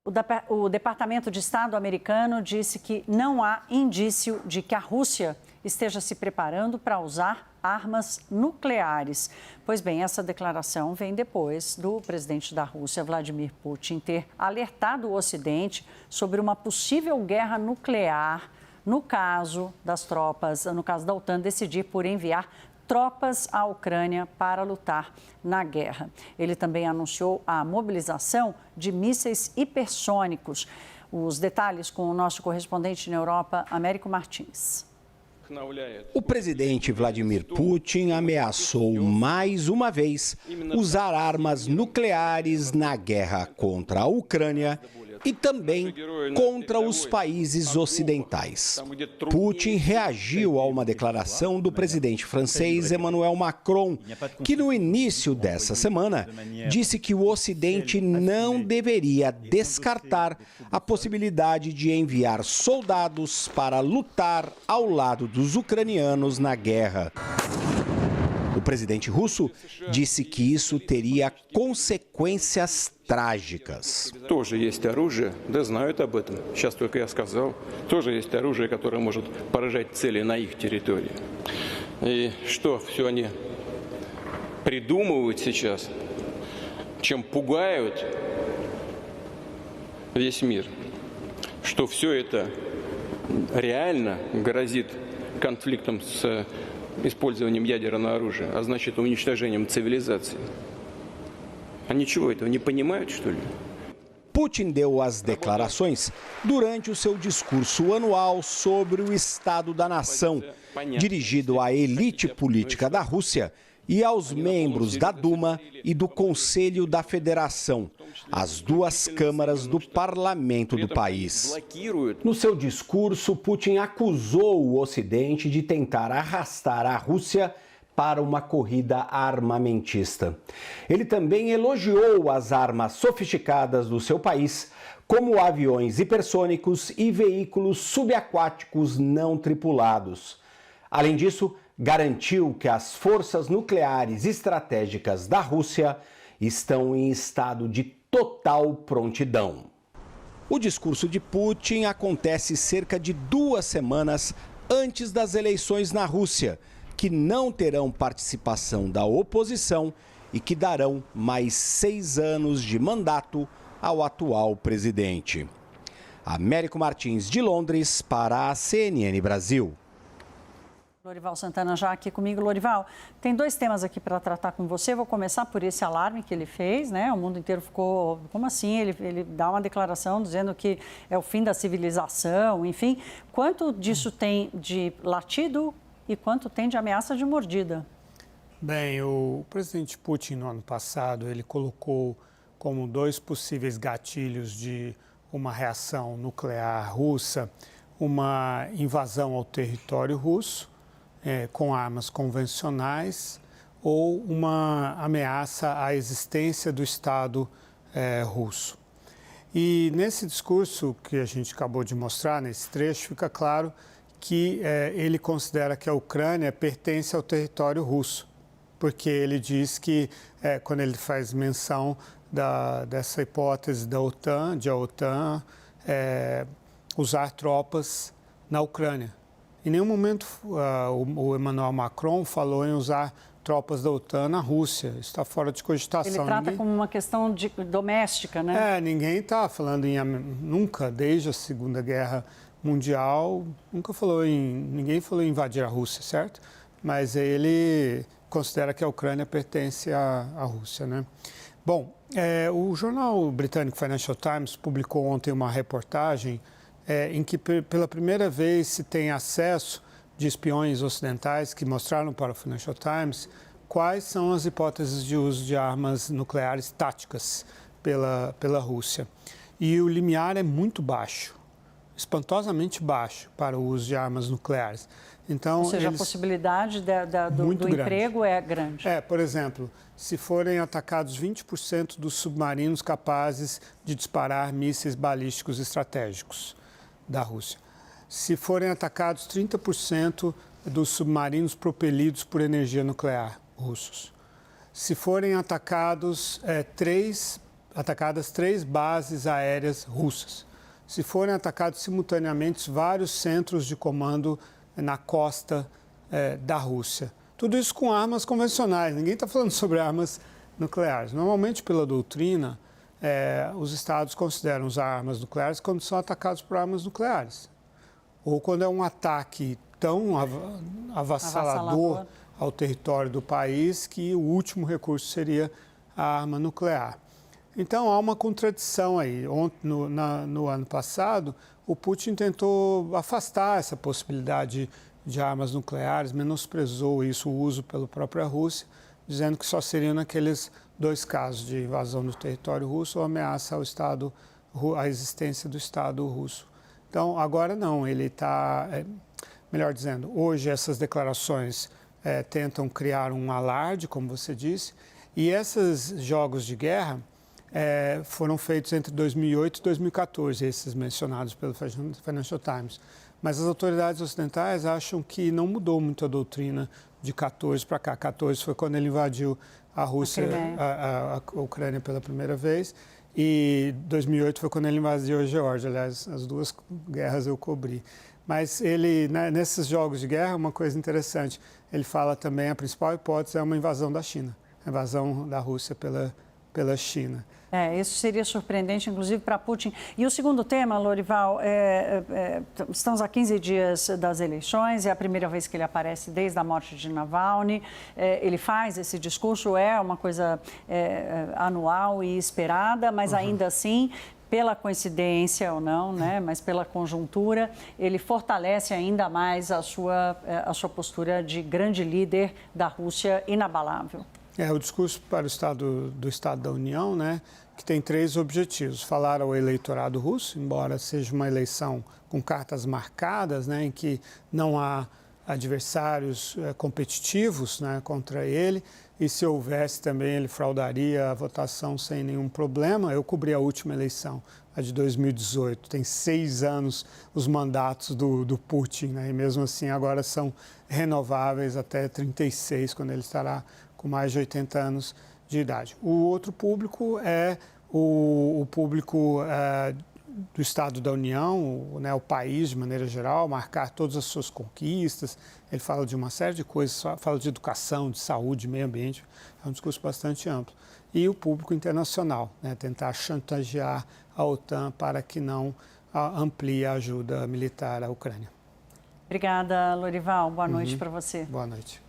O Departamento de Estado americano disse que não há indício de que a Rússia esteja se preparando para usar armas nucleares. Pois bem, essa declaração vem depois do presidente da Rússia, Vladimir Putin, ter alertado o Ocidente sobre uma possível guerra nuclear no caso da OTAN decidir por enviar tropas à Ucrânia para lutar na guerra. Ele também anunciou a mobilização de mísseis hipersônicos. Os detalhes com o nosso correspondente na Europa, Américo Martins. O presidente Vladimir Putin ameaçou mais uma vez usar armas nucleares na guerra contra a Ucrânia e também contra os países ocidentais. Putin reagiu a uma declaração do presidente francês Emmanuel Macron, que no início dessa semana disse que o Ocidente não deveria descartar a possibilidade de enviar soldados para lutar ao lado dos ucranianos na guerra. O presidente russo disse que isso teria consequências trágicas. Тоже есть оружие, да знают об этом. Сейчас только я сказал. Тоже есть оружие, которое может поражать цели на их территории. И что все они придумывают сейчас, чем пугают весь мир, что все это реально грозит конфликтом с использованием ядерного оружия, а значит уничтожением цивилизации. Они чего, этого не понимают, что ли? Putin deu as declarações durante o seu discurso anual sobre o Estado da Nação, dirigido à elite política da Rússia e aos membros da Duma e do Conselho da Federação, as duas câmaras do parlamento do país. No seu discurso, Putin acusou o Ocidente de tentar arrastar a Rússia para uma corrida armamentista. Ele também elogiou as armas sofisticadas do seu país, como aviões hipersônicos e veículos subaquáticos não tripulados. Além disso, garantiu que as forças nucleares estratégicas da Rússia estão em estado de total prontidão. O discurso de Putin acontece cerca de 2 semanas antes das eleições na Rússia, que não terão participação da oposição e que darão mais 6 anos de mandato ao atual presidente. Américo Martins, de Londres, para a CNN Brasil. Lorival Santana já aqui comigo. Lorival, tem 2 temas aqui para tratar com você. Vou começar por esse alarme que ele fez, né? O mundo inteiro ficou, como assim? Ele dá uma declaração dizendo que é o fim da civilização, enfim. Quanto disso tem de latido e quanto tem de ameaça de mordida? Bem, o presidente Putin, no ano passado, ele colocou como 2 possíveis gatilhos de uma reação nuclear russa, uma invasão ao território russo, com armas convencionais, ou uma ameaça à existência do Estado russo. E nesse discurso que a gente acabou de mostrar, nesse trecho, fica claro que ele considera que a Ucrânia pertence ao território russo, porque ele diz que, quando ele faz menção dessa hipótese da OTAN, de a OTAN usar tropas na Ucrânia. Em nenhum momento o Emmanuel Macron falou em usar tropas da OTAN na Rússia. Isso está fora de cogitação. Ele trata como uma questão doméstica, né? Ninguém está falando nunca, desde a Segunda Guerra Mundial, ninguém falou em invadir a Rússia, certo? Mas ele considera que a Ucrânia pertence à Rússia, né? Bom, o jornal britânico Financial Times publicou ontem uma reportagem em que pela primeira vez se tem acesso de espiões ocidentais que mostraram para o Financial Times quais são as hipóteses de uso de armas nucleares táticas pela Rússia. E o limiar é muito baixo, espantosamente baixo para o uso de armas nucleares. Então, ou seja, a possibilidade do emprego é grande. Por exemplo, se forem atacados 20% dos submarinos capazes de disparar mísseis balísticos estratégicos da Rússia. Se forem atacados 30% dos submarinos propelidos por energia nuclear russos. Se forem atacados 3 atacadas 3 bases aéreas russas. Se forem atacados simultaneamente vários centros de comando na costa da Rússia. Tudo isso com armas convencionais, ninguém está falando sobre armas nucleares. Normalmente, pela doutrina, os estados consideram usar armas nucleares quando são atacados por armas nucleares. Ou quando é um ataque tão avassalador ao território do país que o último recurso seria a arma nuclear. Então, há uma contradição aí. No ano passado, o Putin tentou afastar essa possibilidade de armas nucleares, menosprezou isso, o uso pela própria Rússia, dizendo que só seriam naqueles 2 casos de invasão do território russo ou ameaça à existência do Estado russo. Então, agora não, ele está, melhor dizendo, hoje essas declarações tentam criar um alarde, como você disse, e esses jogos de guerra foram feitos entre 2008 e 2014, esses mencionados pelo Financial Times. Mas as autoridades ocidentais acham que não mudou muito a doutrina de 14 para cá. 14 foi quando ele invadiu a Rússia, a Ucrânia pela primeira vez, e 2008 foi quando ele invadiu a Geórgia. Aliás, as 2 guerras eu cobri. Mas ele, nesses jogos de guerra, uma coisa interessante, ele fala também a principal hipótese é uma invasão da China, a invasão da Rússia pela China. Isso seria surpreendente, inclusive, para Putin. E o segundo tema, Lorival, estamos a 15 dias das eleições, é a primeira vez que ele aparece desde a morte de Navalny. Ele faz esse discurso, é uma coisa anual e esperada, mas ainda assim, pela coincidência ou não, né, mas pela conjuntura, ele fortalece ainda mais a sua postura de grande líder da Rússia inabalável. O discurso para o Estado da União, né, que tem 3 objetivos. Falar ao eleitorado russo, embora seja uma eleição com cartas marcadas, né, em que não há adversários competitivos, né, contra ele, e se houvesse também ele fraudaria a votação sem nenhum problema. Eu cobri a última eleição, a de 2018, tem 6 anos os mandatos do Putin, né, e mesmo assim agora são renováveis até 36, quando ele estará com mais de 80 anos de idade. O outro público é o público do Estado da União, né, o país de maneira geral, marcar todas as suas conquistas. Ele fala de uma série de coisas, fala de educação, de saúde, meio ambiente. É um discurso bastante amplo. E o público internacional, né, tentar chantagear a OTAN para que não amplie a ajuda militar à Ucrânia. Obrigada, Lorival. Boa noite para você. Boa noite.